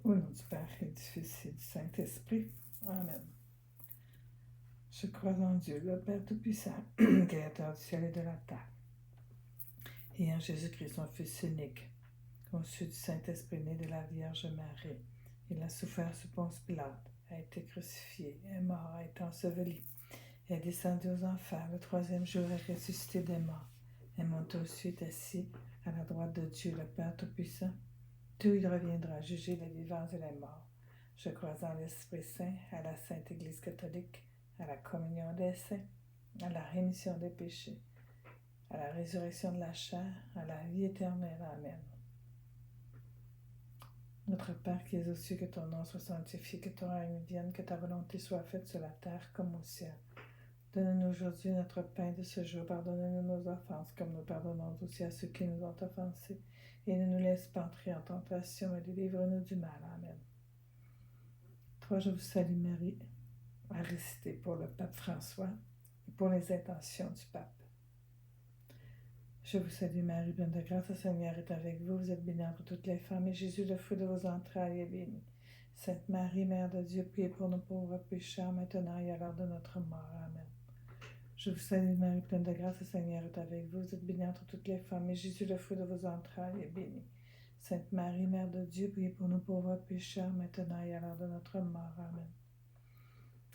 Au nom du Père et du Fils et du Saint-Esprit. Amen. Je crois en Dieu, le Père Tout-Puissant, Créateur du ciel et de la terre, et en Jésus-Christ, son Fils unique, conçu du Saint-Esprit, né de la Vierge Marie. Il a souffert sous Ponce Pilate, a été crucifié, est mort, a été enseveli, est descendu aux enfers, le troisième jour est ressuscité des morts, est monté ensuite assis à la droite de Dieu, le Père Tout-Puissant. D'où il reviendra juger les vivants et les morts. Je crois en l'Esprit Saint, à la Sainte Église catholique, à la communion des saints, à la rémission des péchés, à la résurrection de la chair, à la vie éternelle. Amen. Notre Père qui es aux cieux, que ton nom soit sanctifié, que ton règne vienne, que ta volonté soit faite sur la terre comme au ciel. Donne-nous aujourd'hui notre pain de ce jour. Pardonne-nous nos offenses, comme nous pardonnons aussi à ceux qui nous ont offensés. Et ne nous laisse pas entrer en tentation, mais délivre-nous du mal. Amen. Toi, je vous salue Marie, à réciter pour le pape François et pour les intentions du pape. Je vous salue Marie, pleine de grâce, le Seigneur est avec vous. Vous êtes bénie entre toutes les femmes, et Jésus, le fruit de vos entrailles, est béni. Sainte Marie, Mère de Dieu, priez pour nous pauvres pécheurs, maintenant et à l'heure de notre mort. Amen. Je vous salue Marie, pleine de grâce, le Seigneur est avec vous. Vous êtes bénie entre toutes les femmes, et Jésus, le fruit de vos entrailles, est béni. Sainte Marie, Mère de Dieu, priez pour nous pauvres pécheurs, maintenant et à l'heure de notre mort. Amen.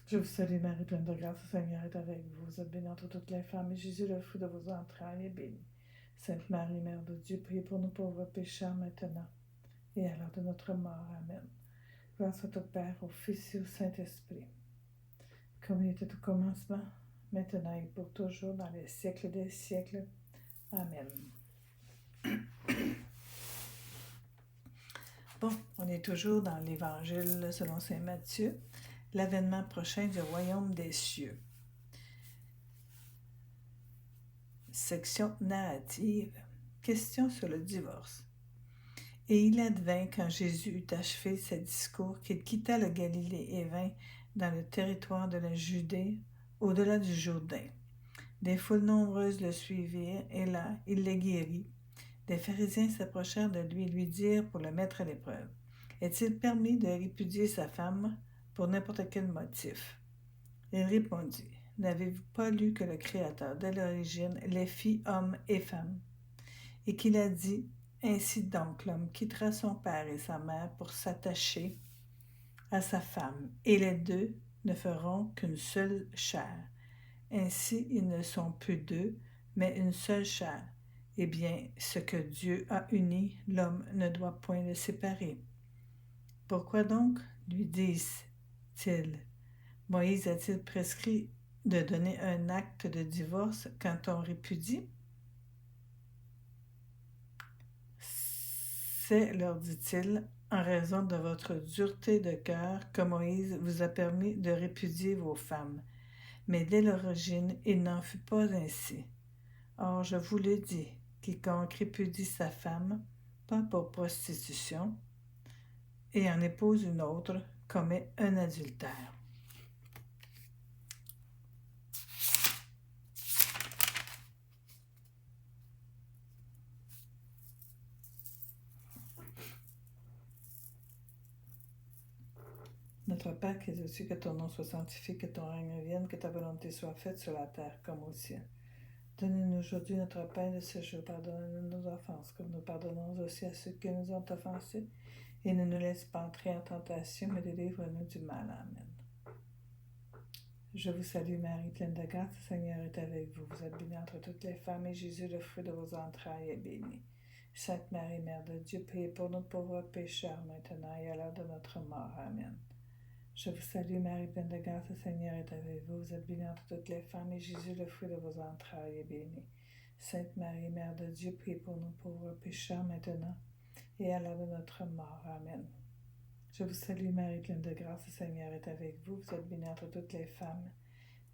Je vous salue Marie, pleine de grâce, le Seigneur est avec vous. Vous êtes bénie entre toutes les femmes, et Jésus, le fruit de vos entrailles, est béni. Sainte Marie, Mère de Dieu, priez pour nous pauvres pécheurs, maintenant et à l'heure de notre mort. Amen. Gloire soit au Père, au Fils et au Saint-Esprit, comme il était au commencement, maintenant et pour toujours, dans les siècles des siècles. Amen. Bon, on est toujours dans l'Évangile selon saint Matthieu, l'avènement prochain du royaume des cieux. Section narrative. Question sur le divorce. Et il advint, quand Jésus eut achevé ses discours, qu'il quitta le Galilée et vint dans le territoire de la Judée, au-delà du Jourdain. Des foules nombreuses le suivirent, et là, il les guérit. Des pharisiens s'approchèrent de lui et lui dirent pour le mettre à l'épreuve: Est-il permis de répudier sa femme pour n'importe quel motif? Il répondit: N'avez-vous pas lu que le Créateur, dès l'origine, les fit hommes et femmes, et qu'il a dit: Ainsi donc l'homme quittera son père et sa mère pour s'attacher à sa femme, et les deux ne feront qu'une seule chair. Ainsi ils ne sont plus deux, mais une seule chair. Eh bien, ce que Dieu a uni, l'homme ne doit point le séparer. Pourquoi donc, lui disent-ils, Moïse a-t-il prescrit de donner un acte de divorce quand on répudie? C'est, leur dit-il, en raison de votre dureté de cœur que Moïse vous a permis de répudier vos femmes. Mais dès l'origine, il n'en fut pas ainsi. Or, je vous le dis, quiconque répudie sa femme, pas pour prostitution, et en épouse une autre, commet un adultère. Notre Père qui es aux cieux, que ton nom soit sanctifié, que ton règne vienne, que ta volonté soit faite sur la terre comme au ciel. Donne-nous aujourd'hui notre pain de ce jour. Pardonne-nous nos offenses, comme nous pardonnons aussi à ceux qui nous ont offensés. Et ne nous laisse pas entrer en tentation, mais délivre-nous du mal. Amen. Je vous salue Marie, pleine de grâce, le Seigneur est avec vous. Vous êtes bénie entre toutes les femmes, et Jésus, le fruit de vos entrailles, est béni. Sainte Marie, Mère de Dieu, priez pour nous pauvres pécheurs, maintenant et à l'heure de notre mort. Amen. Je vous salue Marie, pleine de grâce, le Seigneur est avec vous. Vous êtes bénie entre toutes les femmes, et Jésus, le fruit de vos entrailles, est béni. Sainte Marie, Mère de Dieu, priez pour nous pauvres pécheurs, maintenant et à l'heure de notre mort. Amen. Je vous salue Marie, pleine de grâce, le Seigneur est avec vous. Vous êtes bénie entre toutes les femmes,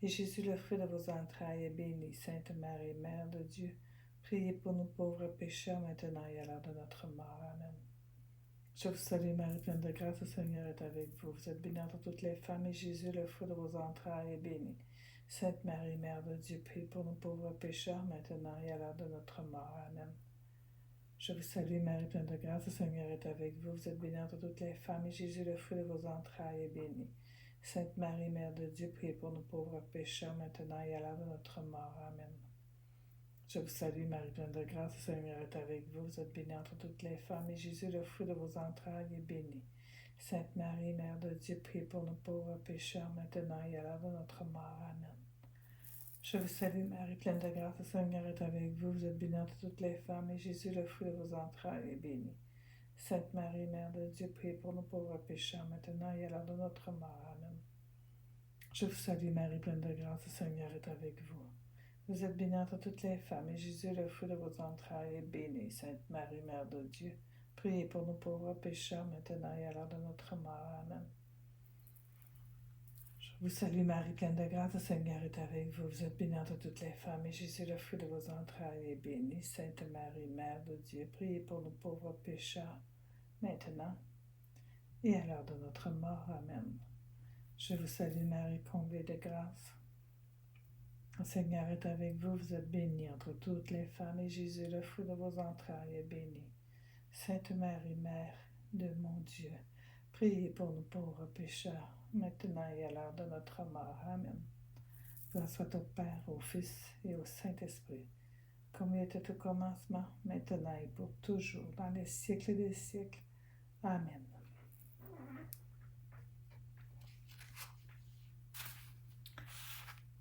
et Jésus, le fruit de vos entrailles, est béni. Sainte Marie, Mère de Dieu, priez pour nous pauvres pécheurs, maintenant et à l'heure de notre mort. Amen. Je vous salue Marie, pleine de grâce, le Seigneur est avec vous. Vous êtes bénie entre toutes les femmes, et Jésus, le fruit de vos entrailles, est béni. Sainte Marie, Mère de Dieu, priez pour nous pauvres pécheurs, maintenant et à l'heure de notre mort. Amen. Je vous salue, Marie, pleine de grâce, le Seigneur est avec vous. Vous êtes bénie entre toutes les femmes, et Jésus, le fruit de vos entrailles, est béni. Sainte Marie, Mère de Dieu, priez pour nous pauvres pécheurs, maintenant et à l'heure de notre mort. Amen. Je vous salue, Marie, pleine de grâce, le Seigneur est avec vous. Vous êtes bénie entre toutes les femmes, et Jésus, le fruit de vos entrailles, est béni. Sainte Marie, Mère de Dieu, priez pour nous pauvres pécheurs, maintenant et à l'heure de notre mort. Amen. Je vous salue, Marie, pleine de grâce, le Seigneur est avec vous. Vous êtes bénie entre toutes les femmes, et Jésus, le fruit de vos entrailles, est béni. Sainte Marie, Mère de Dieu, priez pour nous pauvres pécheurs, maintenant et à l'heure de notre mort. Amen. Je vous salue, Marie, pleine de grâce, le Seigneur est avec vous. Vous êtes bénie entre toutes les femmes, et Jésus, le fruit de vos entrailles, est béni. Sainte Marie, Mère de Dieu, priez pour nous pauvres pécheurs, maintenant et à l'heure de notre mort. Amen. Je vous salue, Marie, pleine de grâce, le Seigneur est avec vous. Vous êtes bénie entre toutes les femmes, et Jésus, le fruit de vos entrailles, est béni. Sainte Marie, Mère de Dieu, priez pour nous pauvres pécheurs, maintenant et à l'heure de notre mort. Amen. Je vous salue, Marie, comblée de grâce. Le Seigneur est avec vous. Vous êtes bénie entre toutes les femmes, et Jésus, le fruit de vos entrailles, est béni. Sainte Marie, Mère de mon Dieu, priez pour nous pauvres pécheurs, maintenant et à l'heure de notre mort. Amen. Gloire soit au Père, au Fils et au Saint-Esprit, comme il était au commencement, maintenant et pour toujours, dans les siècles des siècles. Amen.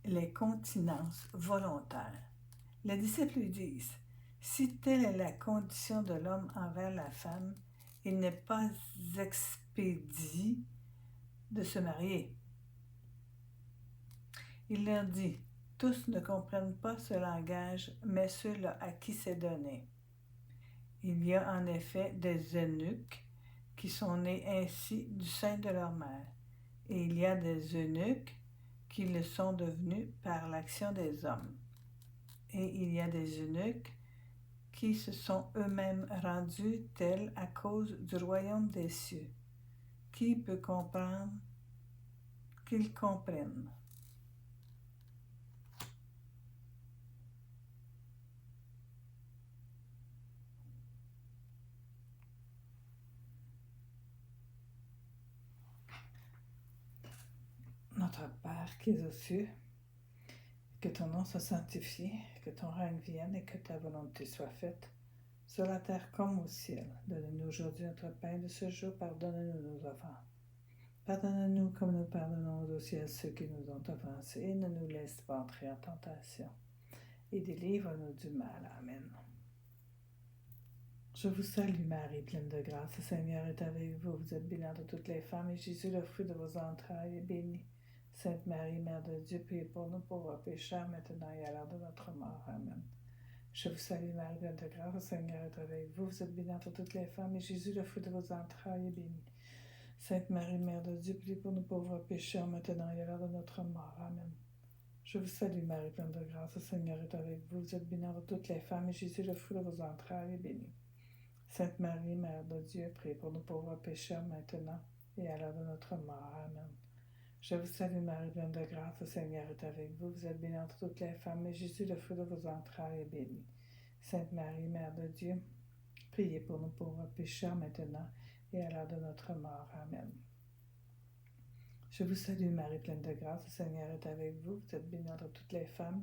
Les continences volontaires. Les disciples lui disent, si telle est la condition de l'homme envers la femme, il n'est pas expédié de se marier. Il leur dit, tous ne comprennent pas ce langage, mais ceux-là à qui c'est donné. Il y a en effet des eunuques qui sont nés ainsi du sein de leur mère, et il y a des eunuques qui le sont devenus par l'action des hommes. Et il y a des eunuques qui se sont eux-mêmes rendus tels à cause du royaume des cieux. Qui peut comprendre qu'ils comprennent? Notre Père qui es aux cieux, que ton nom soit sanctifié, que ton règne vienne et que ta volonté soit faite, sur la terre comme au ciel. Donne-nous aujourd'hui notre pain de ce jour, pardonne-nous nos offenses. Pardonne-nous comme nous pardonnons aussi à ceux qui nous ont offensés, et ne nous laisse pas entrer en tentation, et délivre-nous du mal. Amen. Je vous salue, Marie, pleine de grâce, le Seigneur est avec vous. Vous êtes bénie entre toutes les femmes, et Jésus, le fruit de vos entrailles, est béni. Sainte Marie, Mère de Dieu, priez pour nous pauvres pécheurs, maintenant et à l'heure de notre mort. Amen. Je vous salue, Marie, pleine de grâce, le Seigneur est avec vous. Vous êtes bénie entre toutes les femmes, et Jésus, le fruit de vos entrailles, est béni. Sainte Marie, Mère de Dieu, priez pour nous pauvres pécheurs, maintenant et à l'heure de notre mort. Amen. Je vous salue, Marie, pleine de grâce, le Seigneur est avec vous. Vous êtes bénie entre toutes les femmes, et Jésus, le fruit de vos entrailles, est béni. Sainte Marie, Mère de Dieu, priez pour nous pauvres pécheurs, maintenant et à l'heure de notre mort. Amen. Je vous salue, Marie, pleine de grâce, le Seigneur est avec vous. Vous êtes bénie entre toutes les femmes, et Jésus, le fruit de vos entrailles, est béni. Sainte Marie, Mère de Dieu, priez pour nous pauvres pécheurs, maintenant et à l'heure de notre mort. Amen. Je vous salue, Marie, pleine de grâce, le Seigneur est avec vous. Vous êtes bénie entre toutes les femmes,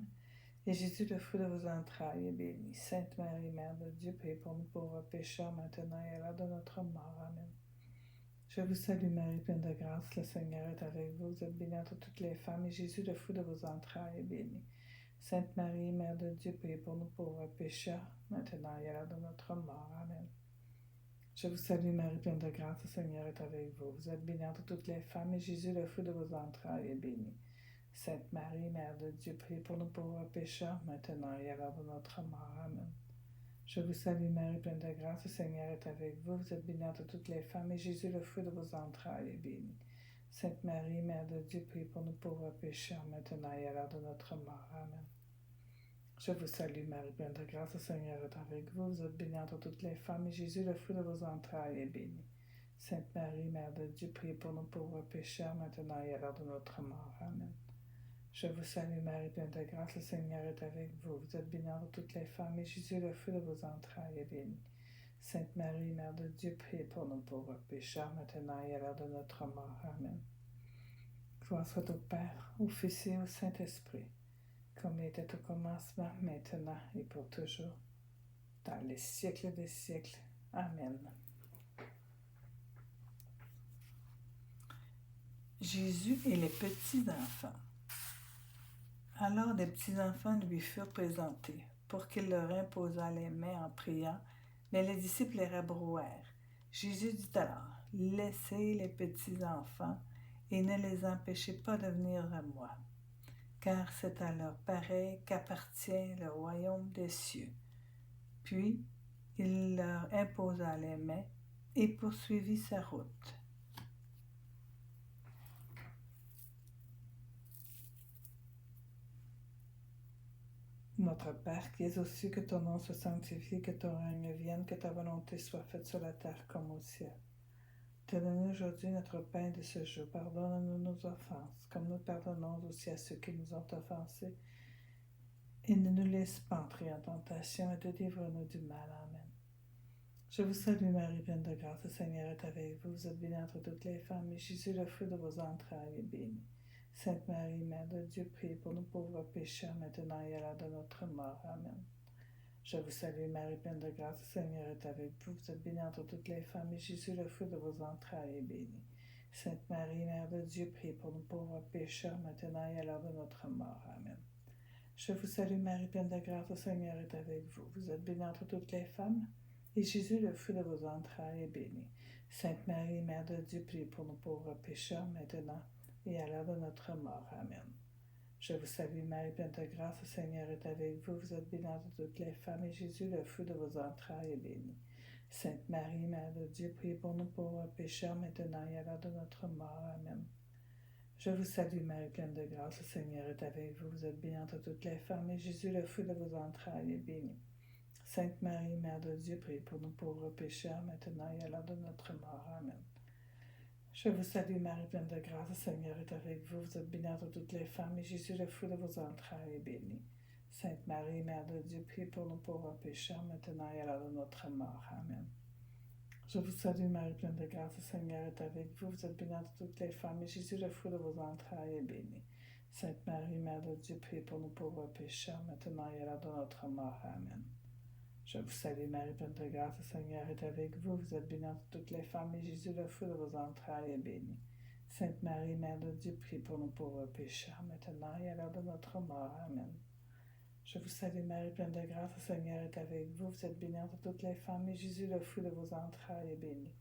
et Jésus, le fruit de vos entrailles, est béni. Sainte Marie, Mère de Dieu, priez pour nous pauvres pécheurs, maintenant et à l'heure de notre mort. Amen. Je vous salue, Marie, pleine de grâce, le Seigneur est avec vous. Vous êtes bénie entre toutes les femmes, et Jésus, le fruit de vos entrailles, est béni. Sainte Marie, Mère de Dieu, priez pour nous pauvres pécheurs, maintenant et à l'heure de notre mort. Amen. Je vous salue, Marie, pleine de grâce, le Seigneur est avec vous. Vous êtes bénie entre toutes les femmes, et Jésus, le fruit de vos entrailles, est béni. Sainte Marie, Mère de Dieu, priez pour nous pauvres pécheurs, maintenant et à l'heure de notre mort. Amen. Je vous salue, Marie, pleine de grâce, le Seigneur est avec vous. Vous êtes bénie entre toutes les femmes, et Jésus, le fruit de vos entrailles, est béni. Sainte Marie, Mère de Dieu, priez pour nous pauvres pécheurs, maintenant et à l'heure de notre mort. Amen. Je vous salue, Marie, pleine de grâce, le Seigneur est avec vous. Vous êtes bénie entre toutes les femmes, et Jésus, le fruit de vos entrailles, est béni. Sainte Marie, Mère de Dieu, priez pour nous pauvres pécheurs, maintenant et à l'heure de notre mort. Amen. Je vous salue, Marie, pleine de grâce, le Seigneur est avec vous. Vous êtes bénie entre toutes les femmes, et Jésus, le fruit de vos entrailles, est béni. Sainte Marie, Mère de Dieu, priez pour nous pauvres pécheurs, maintenant et à l'heure de notre mort. Amen. Gloire soit au Père, au Fils et au Saint-Esprit, comme il était au commencement, maintenant et pour toujours, dans les siècles des siècles. Amen. Jésus et les petits-enfants. Alors des petits-enfants lui furent présentés, pour qu'il leur imposât les mains en priant, mais les disciples les rabrouèrent. Jésus dit alors, « Laissez les petits-enfants, et ne les empêchez pas de venir à moi, car c'est à leurs pareils qu'appartient le royaume des cieux. » Puis il leur imposa les mains et poursuivit sa route. Notre Père qui es aux cieux, que ton nom soit sanctifié, que ton règne vienne, que ta volonté soit faite sur la terre comme au ciel. Donne-nous aujourd'hui notre pain de ce jour. Pardonne-nous nos offenses, comme nous pardonnons aussi à ceux qui nous ont offensés. Et ne nous laisse pas entrer en tentation, et délivre-nous du mal. Amen. Je vous salue Marie, pleine de grâce, le Seigneur est avec vous. Vous êtes bénie entre toutes les femmes, et Jésus, le fruit de vos entrailles, est béni. Sainte Marie, Mère de Dieu, priez pour nous pauvres pécheurs, maintenant et à l'heure de notre mort. Amen. Je vous salue Marie, pleine de grâce, le Seigneur est avec vous. Vous êtes bénie entre toutes les femmes, et Jésus, le fruit de vos entrailles, est béni. Sainte Marie, Mère de Dieu, priez pour nous pauvres pécheurs, maintenant et à l'heure de notre mort. Amen. Je vous salue Marie, pleine de grâce, le Seigneur est avec vous. Vous êtes bénie entre toutes les femmes, et Jésus, le fruit de vos entrailles, est béni. Sainte Marie, Mère de Dieu, priez pour nous pauvres pécheurs, maintenant et à l'heure de notre mort. Amen. Je vous salue Marie, pleine de grâce, le Seigneur est avec vous. Vous êtes bénie entre toutes les femmes, et Jésus, le fruit de vos entrailles, est béni. Sainte Marie, Mère de Dieu, priez pour nous pauvres pécheurs, maintenant et à l'heure de notre mort. Amen. Je vous salue Marie, pleine de grâce, le Seigneur est avec vous. Vous êtes bénie entre toutes les femmes, et Jésus, le fruit de vos entrailles, est béni. Sainte Marie, Mère de Dieu, priez pour nous pauvres pécheurs, maintenant et à l'heure de notre mort. Amen. Je vous salue Marie, pleine de grâce, le Seigneur est avec vous. Vous êtes bénie entre toutes les femmes, et Jésus, le fruit de vos entrailles, est béni. Sainte Marie, Mère de Dieu, priez pour nous pauvres pécheurs, maintenant et à l'heure de notre mort. Amen. Je vous salue Marie, pleine de grâce, le Seigneur est avec vous. Vous êtes bénie entre toutes les femmes, et Jésus, le fruit de vos entrailles, est béni. Sainte Marie, Mère de Dieu, priez pour nous pauvres pécheurs, maintenant et à l'heure de notre mort. Amen. Je vous salue Marie, pleine de grâce, le Seigneur est avec vous. Vous êtes bénie entre toutes les femmes, et Jésus, le fruit de vos entrailles, est béni. Sainte Marie, Mère de Dieu, priez pour nous pauvres pécheurs, maintenant et à l'heure de notre mort. Amen. Je vous salue Marie, pleine de grâce, le Seigneur est avec vous. Vous êtes bénie entre toutes les femmes, et Jésus, le fruit de vos entrailles, est béni.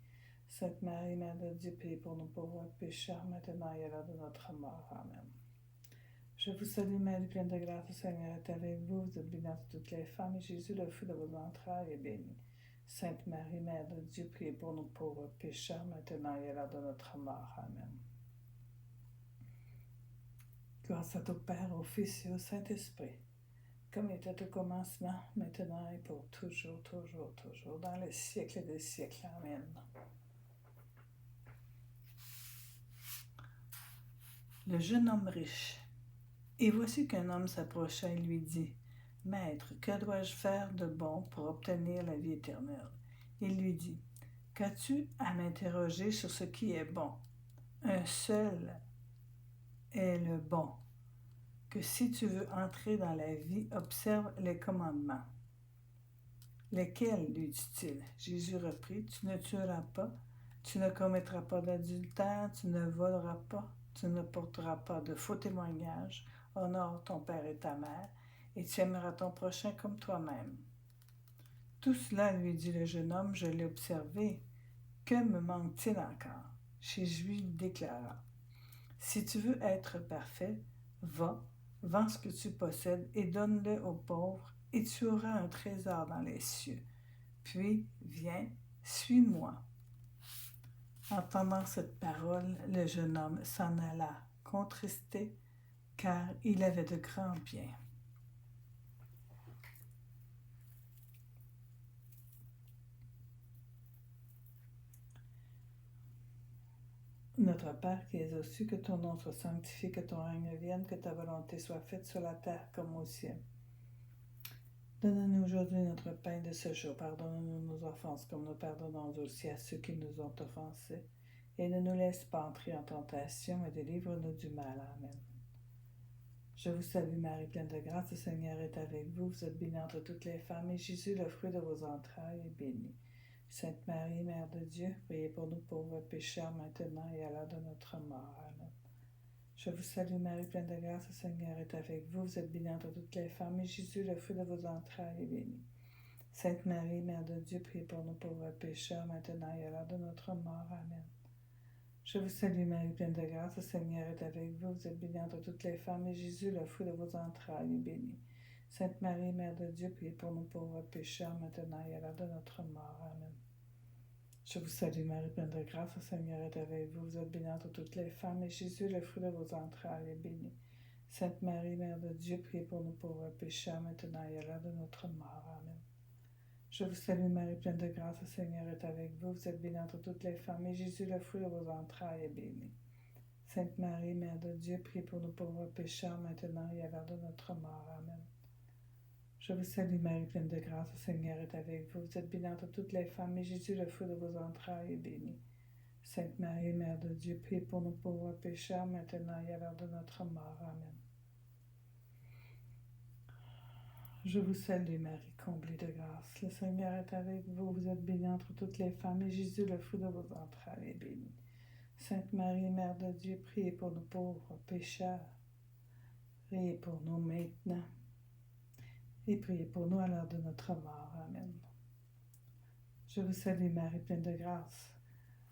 Sainte Marie, Mère de Dieu, priez pour nous pauvres pécheurs, maintenant et à l'heure de notre mort. Amen. Je vous salue Marie, pleine de grâce, le Seigneur est avec vous. Vous êtes bénie entre toutes les femmes, et Jésus, le fruit de vos entrailles, est béni. Sainte Marie, Mère de Dieu, priez pour nous pauvres pécheurs, maintenant et à l'heure de notre mort. Amen. Gloire soit au Père, au Fils et au Saint-Esprit, comme il était au commencement, maintenant et pour toujours, toujours, toujours, dans les siècles des siècles. Amen. Le jeune homme riche. Et voici qu'un homme s'approcha et lui dit, « Maître, que dois-je faire de bon pour obtenir la vie éternelle? » Il lui dit, « Qu'as-tu à m'interroger sur ce qui est bon? Un seul est le bon, que si tu veux entrer dans la vie, observe les commandements. » « Lesquels, lui dit-il. Jésus reprit, « Tu ne tueras pas, tu ne commettras pas d'adultère, tu ne voleras pas, tu ne porteras pas de faux témoignages, honore ton père et ta mère, et tu aimeras ton prochain comme toi-même. » « Tout cela, lui dit le jeune homme, je l'ai observé. Que me manque-t-il encore? » Jésus lui déclara, « Si tu veux être parfait, va, vends ce que tu possèdes et donne-le aux pauvres, et tu auras un trésor dans les cieux. Puis, viens, suis-moi. » Entendant cette parole, le jeune homme s'en alla, contristé, car il avait de grands biens. Notre Père qui es aux cieux, que ton nom soit sanctifié, que ton règne vienne, que ta volonté soit faite sur la terre comme au ciel. Donne-nous aujourd'hui notre pain de ce jour. Pardonne-nous nos offenses, comme nous pardonnons aussi à ceux qui nous ont offensés. Et ne nous laisse pas entrer en tentation, mais délivre-nous du mal. Amen. Je vous salue Marie, pleine de grâce, le Seigneur est avec vous. Vous êtes bénie entre toutes les femmes, et Jésus, le fruit de vos entrailles, est béni. Sainte Marie, Mère de Dieu, priez pour nous pauvres pécheurs, maintenant et à l'heure de notre mort. Amen. Je vous salue Marie, pleine de grâce, le Seigneur est avec vous. Vous êtes bénie entre toutes les femmes, et Jésus, le fruit de vos entrailles, est béni. Sainte Marie, Mère de Dieu, priez pour nous pauvres pécheurs, maintenant et à l'heure de notre mort. Amen. Je vous salue Marie, pleine de grâce, le Seigneur est avec vous. Vous êtes bénie entre toutes les femmes, et Jésus, le fruit de vos entrailles, est béni. Sainte Marie, Mère de Dieu, priez pour nous pauvres pécheurs, maintenant et à l'heure de notre mort. Amen. Je vous salue Marie, pleine de grâce, le Seigneur est avec vous. Vous êtes bénie entre toutes les femmes, et Jésus, le fruit de vos entrailles, est béni. Sainte Marie, Mère de Dieu, priez pour nous pauvres pécheurs, maintenant et à l'heure de notre mort. Amen. Je vous salue Marie, pleine de grâce, le Seigneur est avec vous. Vous êtes bénie entre toutes les femmes, et Jésus, le fruit de vos entrailles, est béni. Sainte Marie, Mère de Dieu, priez pour nous pauvres pécheurs, maintenant et à l'heure de notre mort. Amen. Je vous salue Marie, pleine de grâce, le Seigneur est avec vous. Vous êtes bénie entre toutes les femmes, et Jésus, le fruit de vos entrailles, est béni. Sainte Marie, Mère de Dieu, priez pour nous pauvres pécheurs, maintenant et à l'heure de notre mort. Amen. Je vous salue Marie, comblée de grâce. Le Seigneur est avec vous. Vous êtes bénie entre toutes les femmes, et Jésus, le fruit de vos entrailles, est béni. Sainte Marie, Mère de Dieu, priez pour nous pauvres pécheurs. Priez pour nous maintenant. Et priez pour nous à l'heure de notre mort. Amen. Je vous salue Marie, pleine de grâce.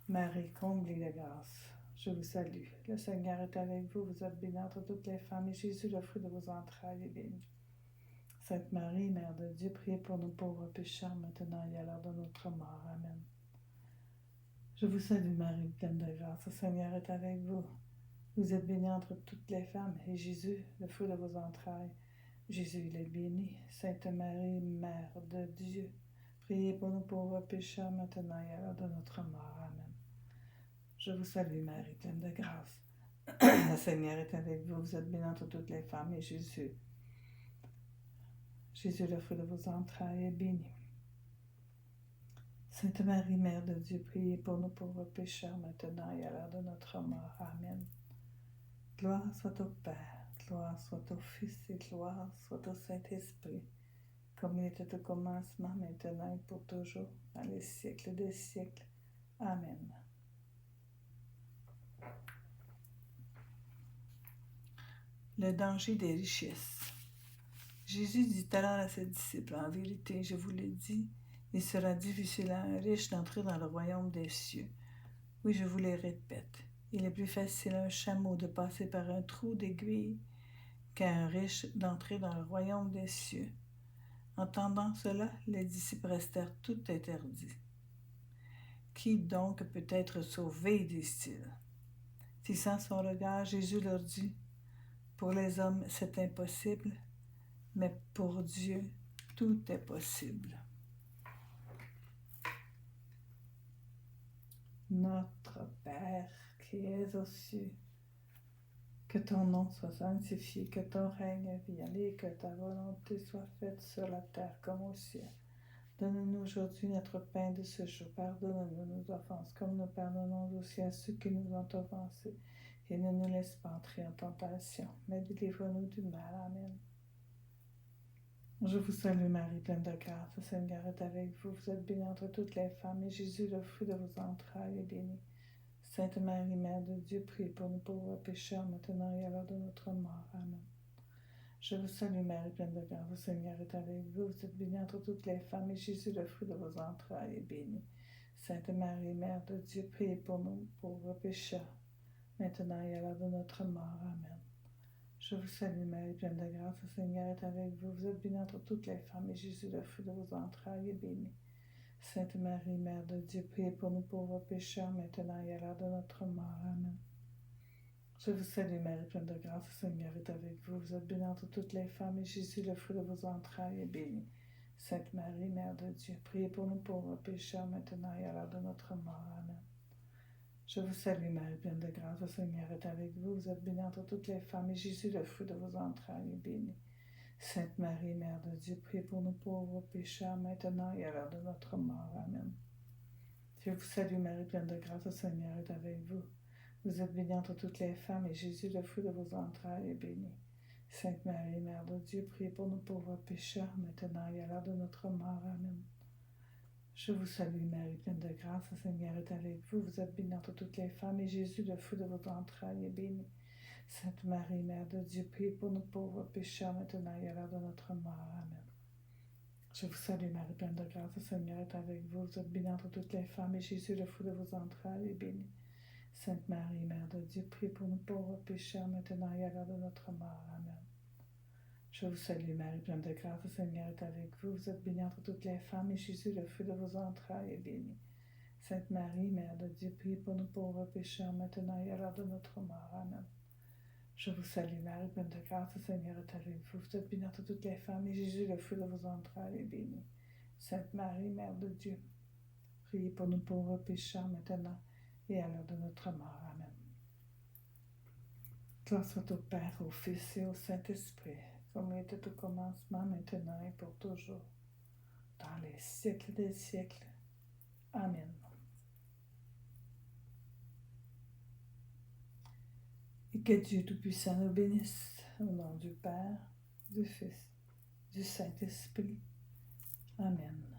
Marie, comblée de grâce. Je vous salue. Le Seigneur est avec vous. Vous êtes bénie entre toutes les femmes, et Jésus, le fruit de vos entrailles, est béni. Sainte Marie, Mère de Dieu, priez pour nous pauvres pécheurs, maintenant et à l'heure de notre mort. Amen. Je vous salue Marie, pleine de grâce. Le Seigneur est avec vous. Vous êtes bénie entre toutes les femmes, et Jésus, le fruit de vos entrailles, Jésus, il est béni. Sainte Marie, Mère de Dieu, priez pour nous pauvres pécheurs, maintenant et à l'heure de notre mort. Amen. Je vous salue Marie, pleine de grâce. Le Seigneur est avec vous. Vous êtes bénie entre toutes les femmes, et Jésus, le fruit de vos entrailles, est béni. Sainte Marie, Mère de Dieu, priez pour nous pauvres pécheurs, maintenant et à l'heure de notre mort. Amen. Gloire soit au Père, gloire soit au Fils, et gloire soit au Saint-Esprit, comme il était au commencement, maintenant et pour toujours, dans les siècles des siècles. Amen. Le danger des richesses. Jésus dit alors à ses disciples, en vérité, je vous l'ai dit, il sera difficile à un riche d'entrer dans le royaume des cieux. Oui, je vous le répète, il est plus facile à un chameau de passer par un trou d'aiguille qu'à un riche d'entrer dans le royaume des cieux. Entendant cela, les disciples restèrent tout interdits. Qui donc peut être sauvé, disent-ils? Fixant son regard, Jésus leur dit, pour les hommes, c'est impossible, mais pour Dieu, tout est possible. Notre Père qui es aux cieux, que ton nom soit sanctifié, que ton règne vienne et que ta volonté soit faite sur la terre comme au ciel. Donne-nous aujourd'hui notre pain de ce jour. Pardonne-nous nos offenses, comme nous pardonnons aussi à ceux qui nous ont offensés. Et ne nous laisse pas entrer en tentation, mais délivre-nous du mal. Amen. Je vous salue Marie, pleine de grâce. Le Seigneur est avec vous. Vous êtes bénie entre toutes les femmes, et Jésus, le fruit de vos entrailles, est béni. Sainte Marie, Mère de Dieu, priez pour nous pauvres pécheurs, maintenant et à l'heure de notre mort. Amen. Je vous salue Marie, pleine de grâce. Le Seigneur est avec vous. Vous êtes bénie entre toutes les femmes, et Jésus, le fruit de vos entrailles, est béni. Sainte Marie, Mère de Dieu, priez pour nous pauvres pécheurs, maintenant et à l'heure de notre mort. Amen. Je vous salue Marie, pleine de grâce. Le Seigneur est avec vous. Vous êtes bénie entre toutes les femmes, et Jésus, le fruit de vos entrailles, est béni. Sainte Marie, Mère de Dieu, priez pour nous pauvres pécheurs, maintenant et à l'heure de notre mort. Amen. Je vous salue Marie, pleine de grâce, le Seigneur est avec vous. Vous êtes bénie entre toutes les femmes, et Jésus, le fruit de vos entrailles, est béni. Sainte Marie, Mère de Dieu, priez pour nous pauvres pécheurs, maintenant et à l'heure de notre mort. Amen. Je vous salue Marie, pleine de grâce, le Seigneur est avec vous. Vous êtes bénie entre toutes les femmes, et Jésus, le fruit de vos entrailles, est béni. Sainte Marie, Mère de Dieu, priez pour nous pauvres pécheurs, maintenant et à l'heure de notre mort. Amen. Je vous salue Marie, pleine de grâce, le Seigneur est avec vous. Vous êtes bénie entre toutes les femmes, et Jésus, le fruit de vos entrailles, est béni. Sainte Marie, Mère de Dieu, priez pour nous pauvres pécheurs, maintenant et à l'heure de notre mort. Amen. Je vous salue Marie, pleine de grâce, le Seigneur est avec vous. Vous êtes bénie entre toutes les femmes, et Jésus, le fruit de vos entrailles, est béni. Sainte Marie, Mère de Dieu, priez pour nous pauvres pécheurs, maintenant et à l'heure de notre mort. Amen. Je vous salue Marie, pleine de grâce, le Seigneur est avec vous. Vous êtes bénie entre toutes les femmes, et Jésus, le fruit de vos entrailles, est béni. Sainte Marie, Mère de Dieu, priez pour nous pauvres pécheurs, maintenant et à l'heure de notre mort. Amen. Je vous salue Marie, pleine de grâce, le Seigneur est avec vous. Vous êtes bénie entre toutes les femmes, et Jésus, le fruit de vos entrailles, est béni. Sainte Marie, Mère de Dieu, priez pour nous pauvres pécheurs, maintenant et à l'heure de notre mort. Amen. Je vous salue Marie, pleine de grâce, le Seigneur est avec vous. Vous êtes bénie entre toutes les femmes, et Jésus, le fruit de vos entrailles, est béni. Sainte Marie, Mère de Dieu, priez pour nous pauvres pécheurs, maintenant et à l'heure de notre mort. Amen. Gloire soit au Père, au Fils et au Saint-Esprit, comme il était au commencement, maintenant et pour toujours, dans les siècles des siècles. Amen. Et que Dieu Tout-Puissant nous bénisse, au nom du Père, du Fils, du Saint-Esprit. Amen.